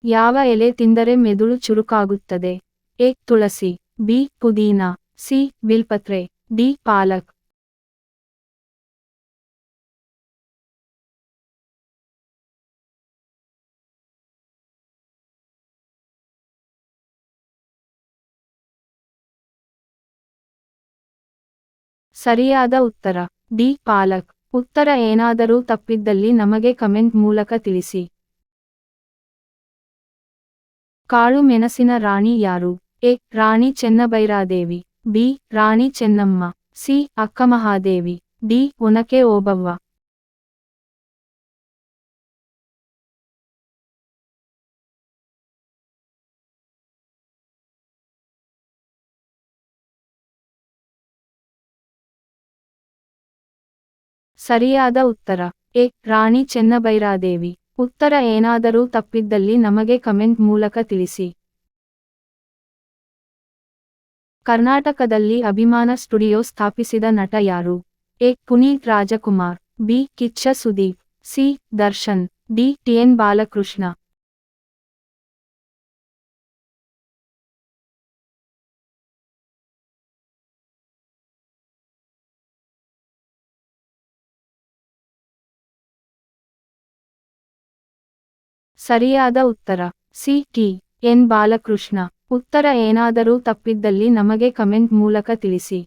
ಯಾವ ಎಲೆ ತಿಂದರೆ ಮೆದುಳು ಚುರುಕಾಗುತ್ತದೆ? ಎ. ತುಳಸಿ, ಬಿ. ಪುದೀನ, ಸಿ. ಬಿಲ್ಪತ್ರೆ, ಡಿ. ಪಾಲಕ್. ಸರಿಯಾದ ಉತ್ತರ ಡಿ. ಪಾಲಕ್. ಉತ್ತರ ಏನಾದರೂ ತಪ್ಪಿದ್ದಲ್ಲಿ ನಮಗೆ ಕಮೆಂಟ್ ಮೂಲಕ ತಿಳಿಸಿ. ಕಾಳು ಮೆಣಸಿನ ರಾಣಿ ಯಾರು? A. Rani Chennabhairadevi, b. Rani Chennamma, c. Akkamahadevi, d. Onake Obavva. ಸರಿಯಾದ ಉತ್ತರ ಎ. ರಾಣಿ ಚೆನ್ನಭೈರಾದೇವಿ. ಉತ್ತರ ಏನಾದರೂ ತಪ್ಪಿದ್ದಲ್ಲಿ ನಮಗೆ ಕಮೆಂಟ್ ಮೂಲಕ ತಿಳಿಸಿ. ಕರ್ನಾಟಕದಲ್ಲಿ ಅಭಿಮಾನ ಸ್ಟುಡಿಯೋ ಸ್ಥಾಪಿಸಿದ ನಟ ಯಾರು? A. Puneeth Rajkumar, B. Kichcha Sudeep, C. Darshan, D. TN Balakrishna. ಸರಿಯಾದ ಉತ್ತರ ಸಿ. ಟಿ. ಎನ್ ಬಾಲಕೃಷ್ಣ. ಉತ್ತರ ಏನಾದರೂ ತಪ್ಪಿದ್ದಲ್ಲಿ ನಮಗೆ ಕಮೆಂಟ್ ಮೂಲಕ ತಿಳಿಸಿ.